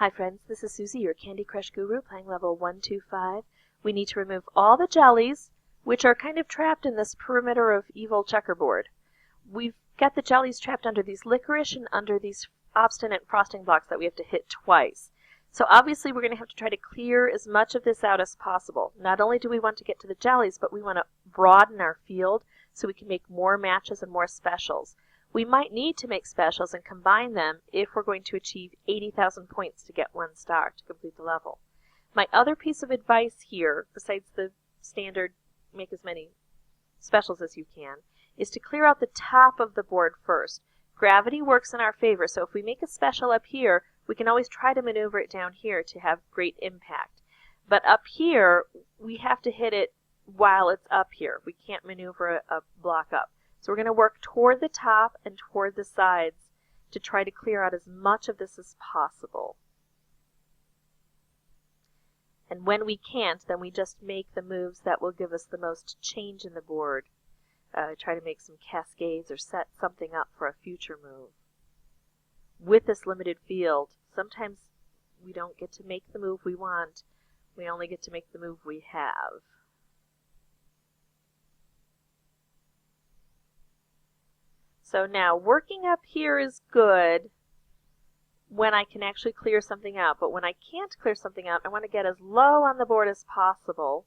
Hi friends, this is Susie, your Candy Crush Guru, playing level 125. We need to remove all the jellies, which are kind of trapped in this perimeter of evil checkerboard. We've got the jellies trapped under these licorice and under these obstinate frosting blocks that we have to hit twice. So obviously we're going to have to try to clear as much of this out as possible. Not only do we want to get to the jellies, but we want to broaden our field so we can make more matches and more specials. We might need to make specials and combine them if we're going to achieve 80,000 points to get 1 star to complete the level. My other piece of advice here, besides the standard make as many specials as you can, is to clear out the top of the board first. Gravity works in our favor, so if we make a special up here, we can always try to maneuver it down here to have great impact. But up here, we have to hit it while it's up here. We can't maneuver a block up. So we're going to work toward the top and toward the sides to try to clear out as much of this as possible. And when we can't, then we just make the moves that will give us the most change in the board. Try to make some cascades or set something up for a future move. With this limited field, sometimes we don't get to make the move we want. We only get to make the move we have. So now, working up here is good when I can actually clear something out. But when I can't clear something out, I want to get as low on the board as possible.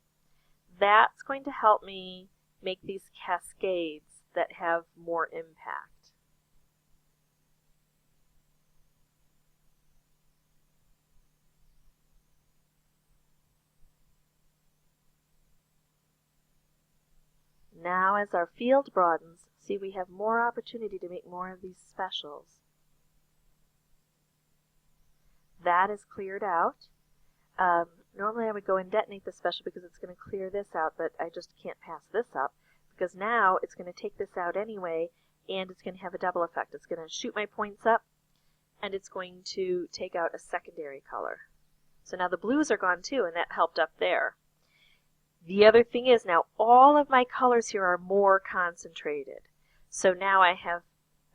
That's going to help me make these cascades that have more impact. Now, as our field broadens, see, we have more opportunity to make more of these specials. That is cleared out. Normally I would go and detonate the special because it's going to clear this out, but I just can't pass this up because now it's going to take this out anyway, and it's going to have a double effect. It's going to shoot my points up, and it's going to take out a secondary color. So now the blues are gone too, and that helped up there. The other thing is now all of my colors here are more concentrated. So now I have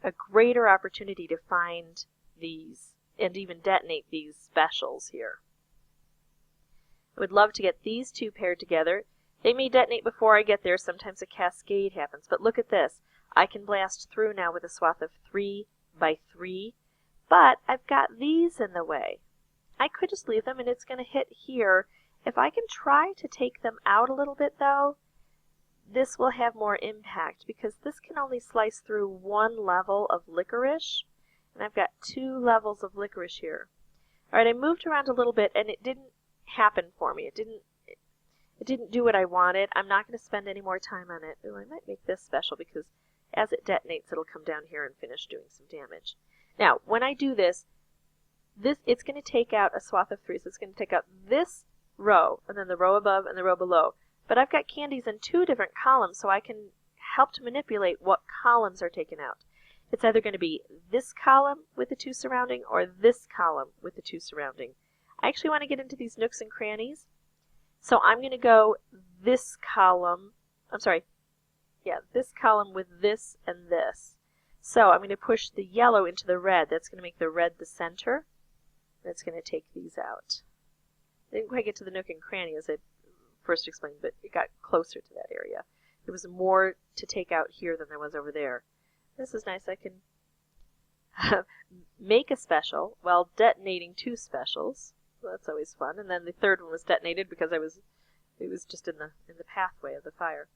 a greater opportunity to find these and even detonate these specials here. I would love to get these two paired together. They may detonate before I get there. Sometimes a cascade happens. But look at this. I can blast through now with a swath of 3 by 3. But I've got these in the way. I could just leave them and it's going to hit here. If I can try to take them out a little bit though, this will have more impact because this can only slice through 1 level of licorice, and I've got 2 levels of licorice here. Alright, I moved around a little bit and it didn't happen for me. It didn't do what I wanted. I'm not going to spend any more time on it. Ooh, I might make this special because as it detonates it'll come down here and finish doing some damage. Now, when I do this, it's going to take out a swath of 3, so it's going to take out this row, and then the row above and the row below. But I've got candies in 2 different columns, so I can help to manipulate what columns are taken out. It's either going to be this column with the 2 surrounding or this column with the 2 surrounding. I actually want to get into these nooks and crannies, so I'm going to go this column, this column with this and this. So I'm going to push the yellow into the red. That's going to make the red the center. That's going to take these out. I didn't quite get to the nook and cranny as I first explained, but it got closer to that area. There was more to take out here than there was over there. This is nice. I can make a special while detonating 2 specials. Well, that's always fun. And then the third one was detonated because it was just in the pathway of the fire.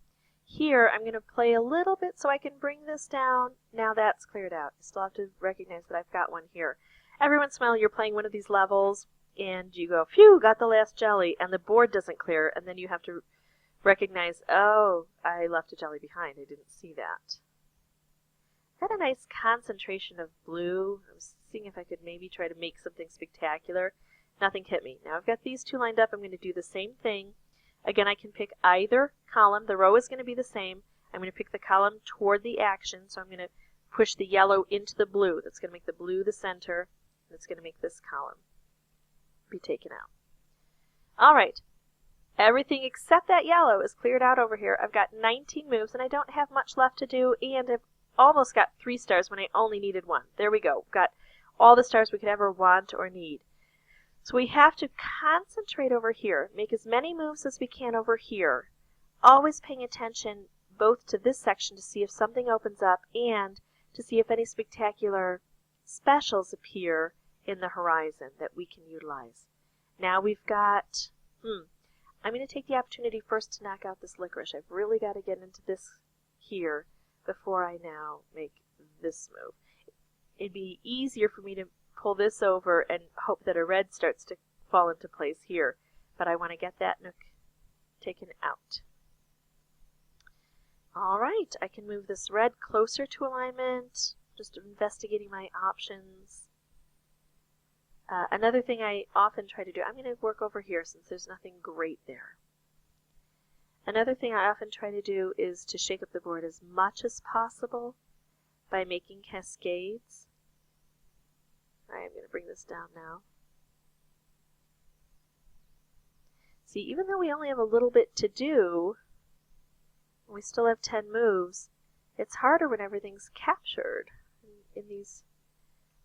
Here I'm going to play a little bit so I can bring this down. Now that's cleared out. I still have to recognize that I've got one here. Every once in a while you're playing one of these levels and you go, phew, got the last jelly, and the board doesn't clear, and then you have to recognize, oh, I left a jelly behind. I didn't see that. Got a nice concentration of blue. I was seeing if I could maybe try to make something spectacular. Nothing hit me. Now I've got these 2 lined up. I'm going to do the same thing. Again, I can pick either column. The row is going to be the same. I'm going to pick the column toward the action, so I'm going to push the yellow into the blue. That's going to make the blue the center. That's going to make this column be taken out. Alright, everything except that yellow is cleared out over here. I've got 19 moves and I don't have much left to do, and I've almost got 3 stars when I only needed 1. There we go. Got all the stars we could ever want or need. So we have to concentrate over here, make as many moves as we can over here, always paying attention both to this section to see if something opens up and to see if any spectacular specials appear in the horizon that we can utilize. Now we've got, I'm going to take the opportunity first to knock out this licorice. I've really got to get into this here before I now make this move. It'd be easier for me to pull this over and hope that a red starts to fall into place here, but I want to get that nook taken out. All right, I can move this red closer to alignment, just investigating my options. Another thing I often try to do, I'm going to work over here since there's nothing great there. Another thing I often try to do is to shake up the board as much as possible by making cascades. I'm going to bring this down now. See, even though we only have a little bit to do, we still have 10 moves, it's harder when everything's captured in these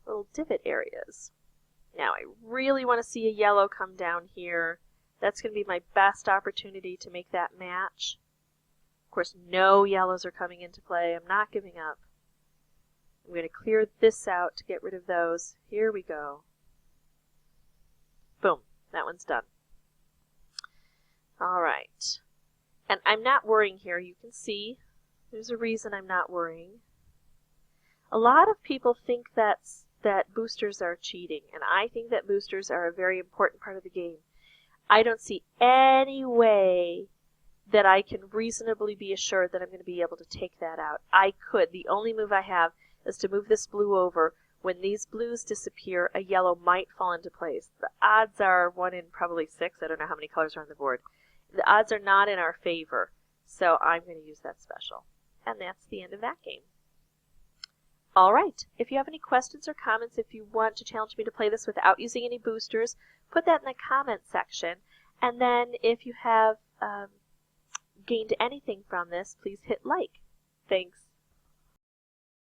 little divot areas. Now I really want to see a yellow come down here. That's going to be my best opportunity to make that match. Of course, no yellows are coming into play. I'm not giving up. I'm going to clear this out to get rid of those. Here we go. Boom. That one's done. All right. And I'm not worrying here. You can see there's a reason I'm not worrying. A lot of people think that boosters are cheating, and I think that boosters are a very important part of the game. I don't see any way that I can reasonably be assured that I'm going to be able to take that out. I could. The only move I have is to move this blue over. When these blues disappear, a yellow might fall into place. The odds are 1 in probably 6. I don't know how many colors are on the board. The odds are not in our favor, so I'm going to use that special. And that's the end of that game. All right, if you have any questions or comments, if you want to challenge me to play this without using any boosters, put that in the comment section. And then if you have gained anything from this, please hit like. Thanks.